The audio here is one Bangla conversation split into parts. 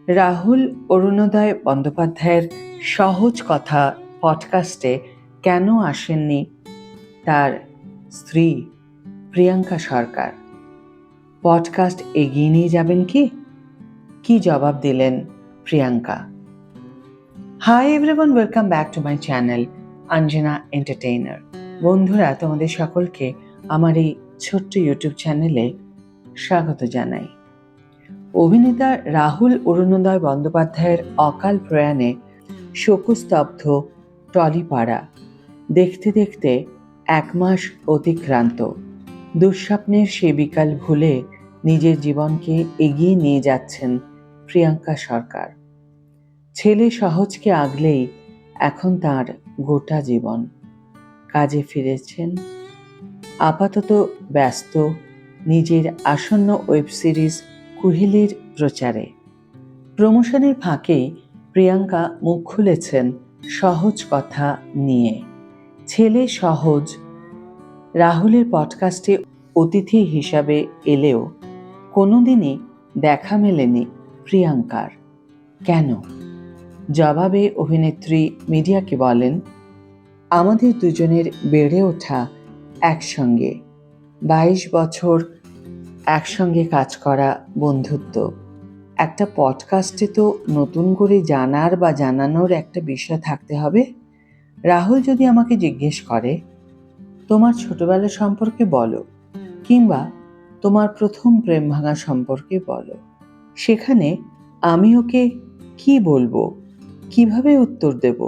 রাহুল অরুণোদয় বন্দ্যোপাধ্যায়ের সহজ কথা পডকাস্টে কেন আসেননি তার স্ত্রী প্রিয়াঙ্কা সরকার? পডকাস্ট এগিয়ে নিয়ে যাবেন কি জবাব দিলেন Priyanka? Hi everyone, welcome back to my channel Anjana entertainer. বন্ধুরা, তোমাদের সকলকে আমার এই ছোট্ট ইউটিউব চ্যানেলে স্বাগত জানাই। অভিনেতা রাহুল অরুণোদয় বন্দ্যোপাধ্যায়ের অকাল প্রয়াণে শোকস্তব্ধ টলিপাড়া। দেখতে দেখতে 1 মাস অতিক্রান্ত। দুঃস্বপ্নের সে বিকাল ভুলে নিজের জীবনকে এগিয়ে নিয়ে যাচ্ছেন প্রিয়াঙ্কা সরকার। ছেলে সহজকে আগলেই এখন তার গোটা জীবন। কাজে ফিরেছেন, আপাতত ব্যস্ত নিজের আসন্ন ওয়েব সিরিজ কুহেলির প্রচারে। প্রমোশনের ফাঁকেই প্রিয়াঙ্কা মুখ খুলেছেন সহজ কথা নিয়ে। ছেলে সহজ রাহুলের পডকাস্টে অতিথি হিসাবে এলেও কোনোদিনই দেখা মেলেনি প্রিয়াঙ্কার। কেন? জবাবে অভিনেত্রী মিডিয়াকে বলেন, আমাদের দুজনের বেড়ে ওঠা একসঙ্গে, 22 বছর একসঙ্গে কাজ করা বন্ধুত্ব। একটা পডকাস্টে তো নতুন করে জানার বা জানানোর একটা বিষয় থাকতে হবে। রাহুল যদি আমাকে জিজ্ঞেস করে, তোমার ছোটবেলা সম্পর্কে বলো, কিংবা তোমার প্রথম প্রেম ভাঙা সম্পর্কে বলো, সেখানে আমি ওকে কি বলবো, কিভাবে উত্তর দেব?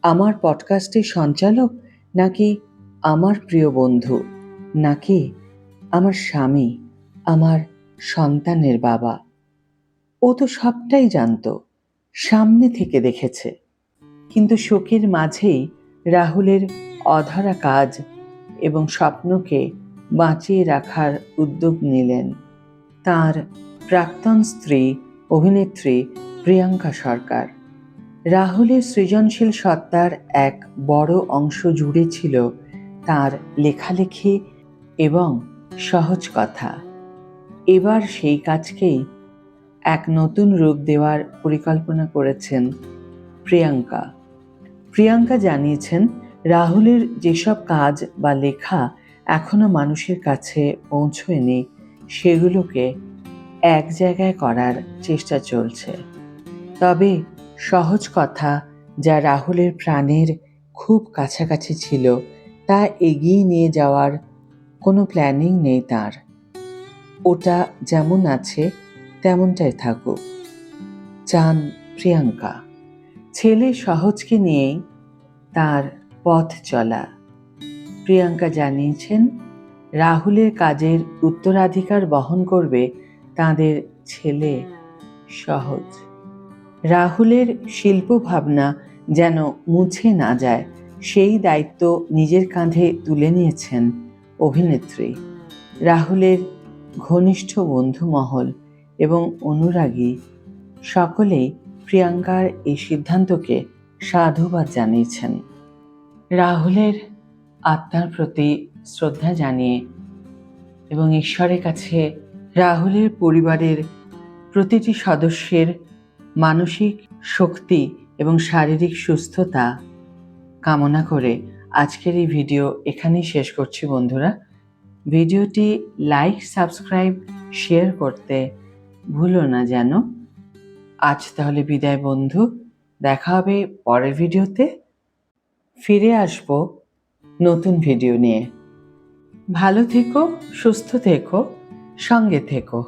আমার পডকাস্টের সঞ্চালক, নাকি আমার প্রিয় বন্ধু, নাকি আমার স্বামী, আমার সন্তানের বাবা? ও তো সবটাই জানতো, সামনে থেকে দেখেছে। কিন্তু শোকের মাঝেই রাহুলের অধরা কাজ এবং স্বপ্নকে বাঁচিয়ে রাখার উদ্যোগ নিলেন তার প্রাক্তন স্ত্রী অভিনেত্রী প্রিয়াঙ্কা সরকার। রাহুলের সৃজনশীল সত্তার এক বড় অংশ জুড়ে ছিল তার লেখালেখি এবং সহজ কথা। এবার সেই কাজকেই এক নতুন রূপ দেওয়ার পরিকল্পনা করেছেন প্রিয়াঙ্কা। প্রিয়াঙ্কা জানিয়েছেন, রাহুলের যেসব কাজ বা লেখা এখনো মানুষের কাছে পৌঁছয়নি, সেগুলোকে এক জায়গায় করার চেষ্টা চলছে। তবে সহজ কথা, যা রাহুলের প্রাণের খুব কাছাকাছি ছিল, তা এগিয়ে নিয়ে যাওয়ার কোনো প্ল্যানিং নেই তার। ওটা যেমন আছে তেমনটাই থাকুক, চান প্রিয়াঙ্কা। ছেলে সহজকে নিয়েই তার পথ চলা। প্রিয়াঙ্কা জানিয়েছেন, রাহুলের কাজের উত্তরাধিকার বহন করবে তাদের ছেলে সহজ। রাহুলের শিল্প ভাবনা যেন মুছে না যায়, সেই দায়িত্ব নিজের কাঁধে তুলে নিয়েছেন অভিনেত্রী। রাহুলের ঘনিষ্ঠ বন্ধু মহল এবং অনুরাগী সকলেই প্রিয়াঙ্কার এই সিদ্ধান্তকে সাধুবাদ জানিয়েছেন। রাহুলের আত্মার প্রতি শ্রদ্ধা জানিয়ে এবং ঈশ্বরের কাছে রাহুলের পরিবারের প্রতিটি সদস্যের মানসিক শক্তি এবং শারীরিক সুস্থতা কামনা করে আজকের এই ভিডিও এখানেই শেষ করছি। বন্ধুরা, ভিডিওটি লাইক, সাবস্ক্রাইব, শেয়ার করতে ভুলো না যেন। আজ তাহলে বিদায় বন্ধু, দেখা হবে পরের ভিডিওতে। ফিরে আসবো নতুন ভিডিও নিয়ে। ভালো থেকো, সুস্থ থেকো, সঙ্গে থেকো।